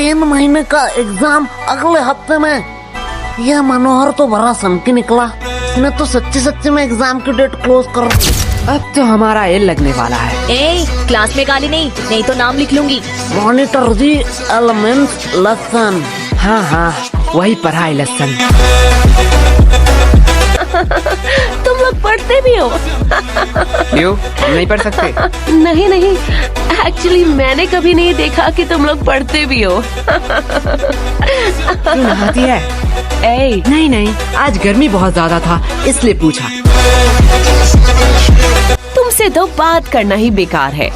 3 महीने का एग्जाम अगले हफ्ते में। यह मनोहर तो बड़ा सनकी निकला, इसने तो सच्ची में एग्जाम की डेट क्लोज कर दी। अब तो हमारा एल लगने वाला है। ए, क्लास में गाली नहीं तो नाम लिख लूंगी। Monitor the elements lesson. हाँ, वही पढ़ाई लेसन। तुम लोग पढ़ते भी हो? क्यों, हम नहीं पढ़ सकते? नहीं, एक्चुअली मैंने कभी नहीं देखा कि तुम लोग पढ़ते भी हो। क्यों नहाती है? ए, नहीं, आज गर्मी बहुत ज्यादा था इसलिए पूछा। तुमसे तो बात करना ही बेकार है।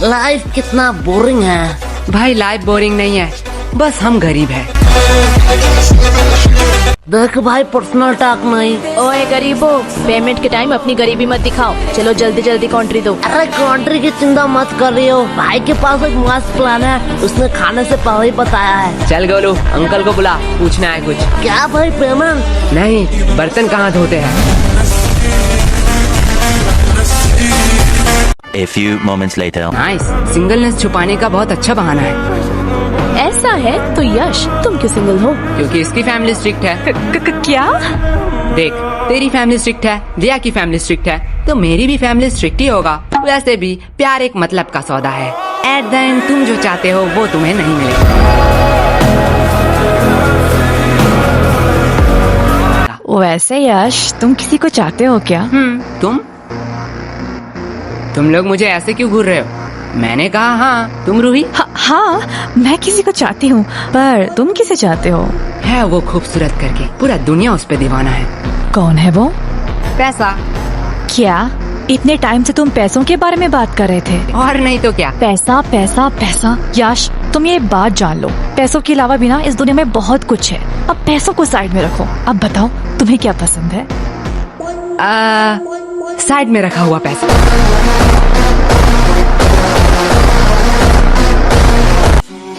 लाइफ कितना बोरिंग है। भाई लाइफ बोरिंग नहीं है, बस हम गरीब हैं। देख भाई, पर्सनल टॉक नहीं। ओए गरीबो, पेमेंट के टाइम अपनी गरीबी मत दिखाओ। चलो जल्दी कॉन्ट्री दो। अरे कॉन्ट्री की चिंता मत कर रही हो, भाई के पास एक मस्त प्लान है, उसने खाने से पहले ही बताया है। चल गोलू, अंकल को बुला, पूछना है कुछ। क्या भाई, पेमेंट? नहीं, बर्तन कहाँ धोते हैं। A few moments later. Nice, singleness छुपाने का बहुत अच्छा बहाना है। ऐसा है तो यश, तुम क्यों सिंगल हो? क्योंकि इसकी फैमिली स्ट्रिक्ट है। क्या? देख, तेरी फैमिली स्ट्रिक्ट है, दिया की फैमिली स्ट्रिक्ट है, तो मेरी भी फैमिली स्ट्रिक्ट ही होगा। वैसे भी प्यार एक मतलब का सौदा है। एट द एंड तुम जो चाहते हो वो तुम्हें नहीं मिलेगा। वैसे यश, तुम किसी को चाहते हो क्या? तुम लोग मुझे ऐसे क्यों घूर रहे हो? मैंने कहा हाँ, तुम रूही? हाँ, मैं किसी को चाहती हूँ, पर तुम किसे चाहते हो? है वो खूबसूरत करके, पूरा दुनिया उस पे दीवाना है। कौन है वो? पैसा। क्या इतने टाइम से तुम पैसों के बारे में बात कर रहे थे? और नहीं तो क्या। पैसा पैसा पैसा। यश, तुम ये बात जान लो, पैसों के अलावा भी ना इस दुनिया में बहुत कुछ है। अब पैसों को साइड में रखो, अब बताओ तुम्हें क्या पसंद है? साइड में रखा हुआ पैसा।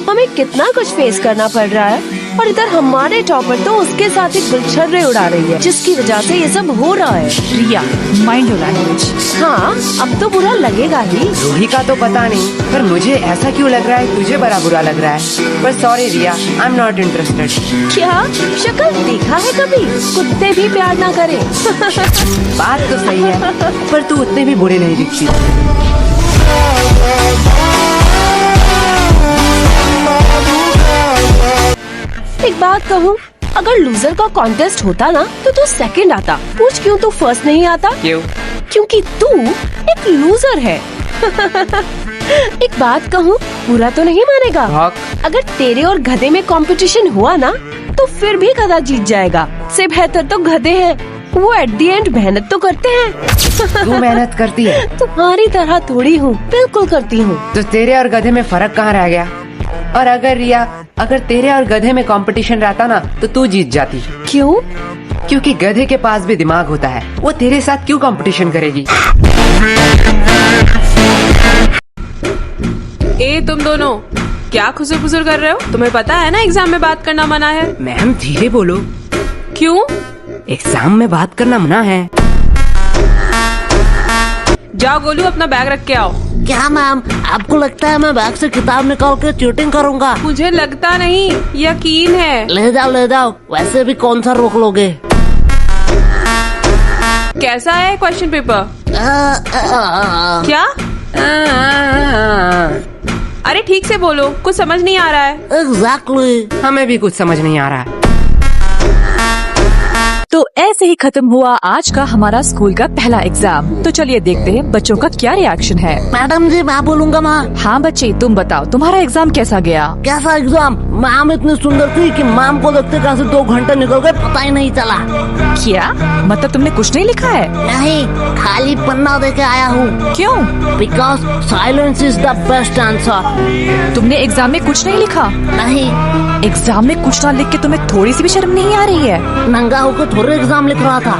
हमें कितना कुछ फेस करना पड़ रहा है, और इधर हमारे टॉपर तो उसके साथ ही गुलछर्रे उड़ा रही है, जिसकी वजह से ये सब हो रहा है। रिया, माइंड योर लैंग्वेज। हाँ, अब तो बुरा लगेगा ही। रूही का तो पता नहीं, पर मुझे ऐसा क्यों लग रहा है तुझे बड़ा बुरा लग रहा है। पर sorry Riya, I am not interested. क्या शक्ल देखा है कभी? कुत्ते भी प्यार ना करें। बात तो सही है, पर तू उतने भी बुरे नहीं दिखती। एक बात कहूँ, अगर लूजर का कॉन्टेस्ट होता ना तो तू सेकंड आता। पूछ क्यों तू फर्स्ट नहीं आता? क्यों? क्योंकि तू एक लूजर है। एक बात कहूँ, बुरा तो नहीं मानेगा? अगर तेरे और गधे में कंपटीशन हुआ ना तो फिर भी गधा जीत जाएगा। से बेहतर तो गधे हैं, वो एट दी एंड मेहनत तो करते हैं। तू मेहनत करती है? तुम्हारी तरह थोड़ी हूँ, बिल्कुल करती हूँ। तो तेरे और गधे में फर्क कहाँ रह गया? और अगर रिया, अगर तेरे और गधे में कंपटीशन रहता ना तो तू जीत जाती। क्यों? क्योंकि गधे के पास भी दिमाग होता है, वो तेरे साथ क्यों कंपटीशन करेगी? ए तुम दोनों क्या खुसर फुसर कर रहे हो? तुम्हें पता है ना एग्जाम में बात करना मना है। मैम धीरे बोलो। क्यों? एग्जाम में बात करना मना है। जाओ गोलू, अपना बैग रख के आओ। क्या मैम, आपको लगता है मैं बैग से किताब निकाल के चीटिंग करूंगा? मुझे लगता नहीं, यकीन है। ले जाओ, वैसे भी कौन सा रोक लोगे। कैसा है क्वेश्चन पेपर? क्या? अरे ठीक से बोलो, कुछ समझ नहीं आ रहा है। एग्जैक्टली। हमें भी कुछ समझ नहीं आ रहा है। तो ऐसे ही खत्म हुआ आज का हमारा स्कूल का पहला एग्जाम। तो चलिए देखते हैं बच्चों का क्या रिएक्शन है। मैडम जी, मैं बोलूंगा माँ। हाँ बच्चे, तुम बताओ तुम्हारा एग्जाम कैसा गया? कैसा एग्जाम? मैम इतनी सुंदर थी कि मैम को देखते कैसे 2 घंटे निकल गए पता ही नहीं चला। क्या मतलब तुमने कुछ नहीं लिखा है? नहीं, खाली पन्ना दे के आया हूँ। क्यों? Because silence is the best answer. तुमने एग्जाम में कुछ नहीं लिखा? नहीं। एग्जाम में कुछ ना लिख के तुम्हें थोड़ी सी भी शर्म नहीं आ रही है? नंगा होकर थोड़े एग्जाम लिख रहा था।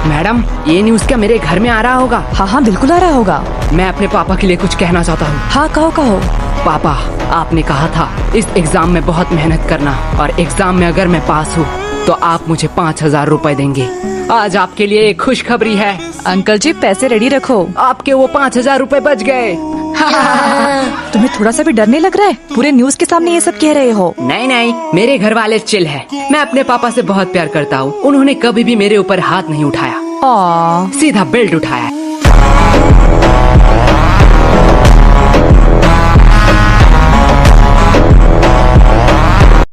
मैडम, ये न्यूज़ क्या मेरे घर में आ रहा होगा? हाँ बिल्कुल आ रहा होगा। मैं अपने पापा के लिए कुछ कहना चाहता हूँ। हाँ कहो। पापा, आपने कहा था इस एग्जाम में बहुत मेहनत करना, और एग्जाम में अगर मैं पास हूँ तो आप मुझे 5,000 रुपए देंगे। आज आपके लिए एक खुशखबरी है। अंकल जी पैसे रेडी रखो। आपके वो 5,000 रुपए बच गए। तुम्हें थोड़ा सा भी डर नहीं लग रहा है? पूरे न्यूज के सामने ये सब कह रहे हो। नहीं नहीं, मेरे घर वाले चिल है। मैं अपने पापा से बहुत प्यार करता हूँ। उन्होंने कभी भी मेरे ऊपर हाथ नहीं उठाया, आ, सीधा बेल्ट उठाया।